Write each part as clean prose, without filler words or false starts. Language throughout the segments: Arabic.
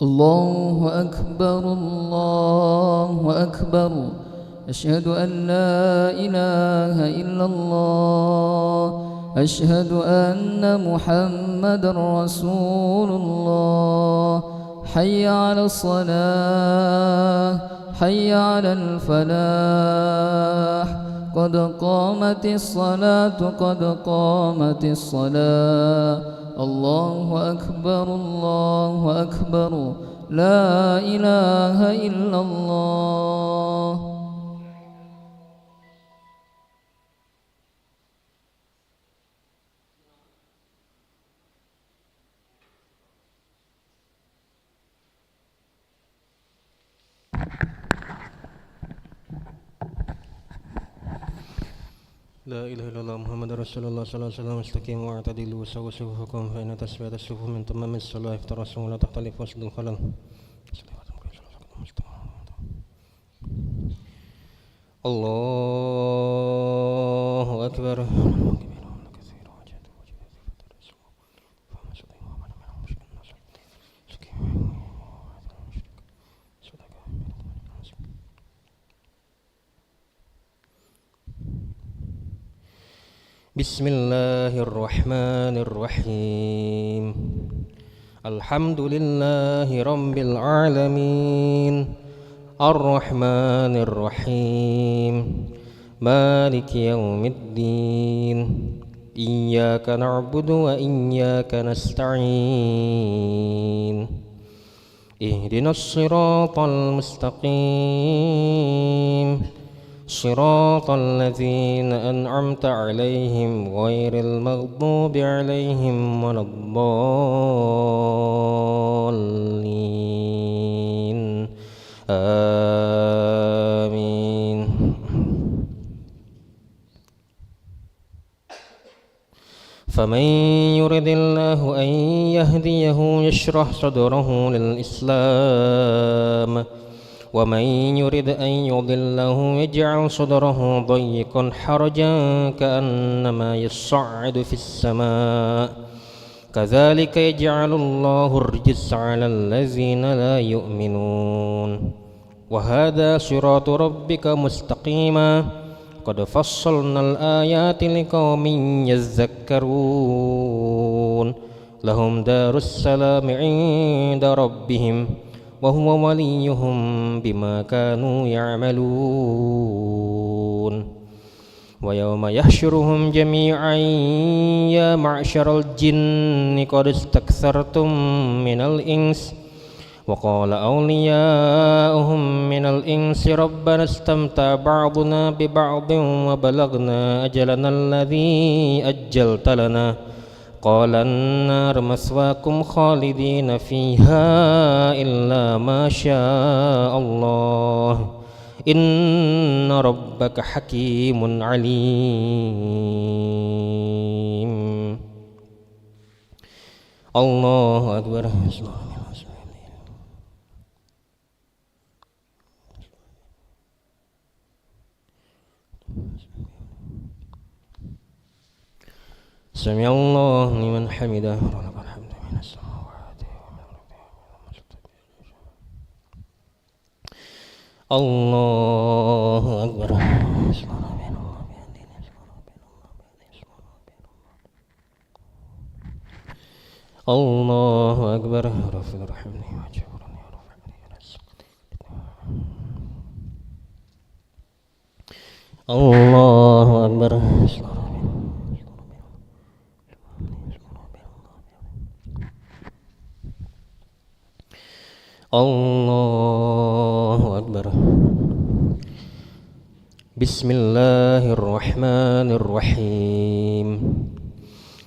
الله أكبر الله أكبر. أشهد أن لا إله إلا الله. أشهد أن محمد رسول الله. حي على الصلاة حي على الفلاح. قد قامت الصلاة قد قامت الصلاة. الله أكبر الله أكبر. لا إله إلا الله. لا إله إلا الله محمد رسول الله صلى الله عليه وسلم. استقيموا واعتدلوا وسووا صفوفكم فإن تسوية الصفوف من تمام الصلاة. افترسوا ولا تختلف وسد الخلل. الله أكبر. بسم الله الرحمن الرحيم. الحمد لله رب العالمين الرحمن الرحيم مالك يوم الدين. إياك نعبد وإياك نستعين. اهدنا الصراط المستقيم صراط الذين أنعمت عليهم غير المغضوب عليهم ولا الضالين. آمين. فمن يرد الله أن يهديه يشرح صدره للإسلام ومن يرد أن يضله يجعل صدره ضيقا حرجا كأنما يصعد في السماء. كذلك يجعل الله الرجس على الذين لا يؤمنون. وهذا صراط ربك مستقيما. قد فصلنا الآيات لقوم يذكرون. لهم دار السلام عند ربهم وهو وليهم بما كانوا يعملون. ويوم يحشرهم جميعا يا معشر الجن قد استكثرتم من الإنس. وقال أولياؤهم من الإنس ربنا استمتع بعضنا ببعض وبلغنا أجلنا الذي أجلت لنا. قال النار مثواكم خالدين فيها إلا ما شاء الله إن ربك حكيم عليم. الله أكبر. سمع الله لمن حمده. الله أكبر. الله أكبر. الله أكبر. الله أكبر. بسم الله الرحمن الرحيم.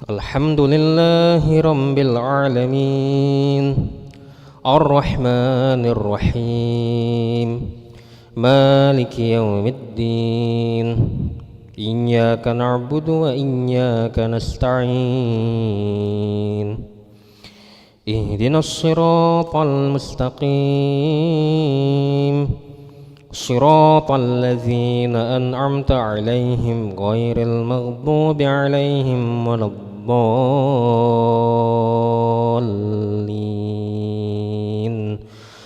الحمد لله رب العالمين الرحمن الرحيم مالك يوم الدين. إياك نعبد وإياك نستعين. اهدنا الصراط المستقيم صراط الذين أنعمت عليهم غير المغضوب عليهم ولا الضالين.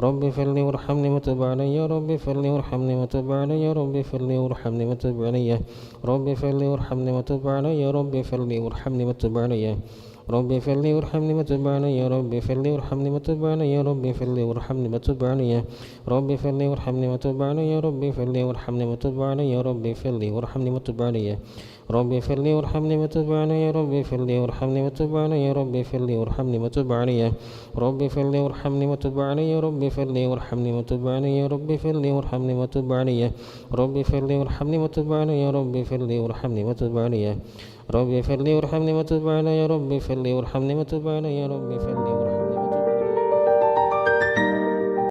رب اغفر لي وارحمني وتب علي يا رب اغفر لي وارحمني وتب علي يا رب اغفر لي وارحمني وتب علي رب اغفر لي وارحمني وتب علي يا رب اغفر لي وارحمني وتب علي رب اغفر لي وارحمني وتب علي يا رب اغفر لي وارحمني وتب علي يا رب اغفر لي وارحمني وتب علي رب اغفر لي وارحمني وتب علي يا رب اغفر لي وارحمني وتب علي يا رب اغفر لي وارحمني وتب علي رب اغفر لي وارحمني وتب علي يا رب اغفر لي وارحمني وتب علي يا رب اغفر لي وارحمني وتب علي رب اغفر لي وارحمني وتب علي يا رب اغفر لي وارحمني وتب علي يا رب اغفر لي وارحمني وتب علي رب اغفر لي وارحمني وتب علي يا رب اغفر لي وارحمني وتب علي رب اغفر لي وارحمني وتب علي يا رب اغفر لي وارحمني وتب علي يا رب اغفر لي وارحمني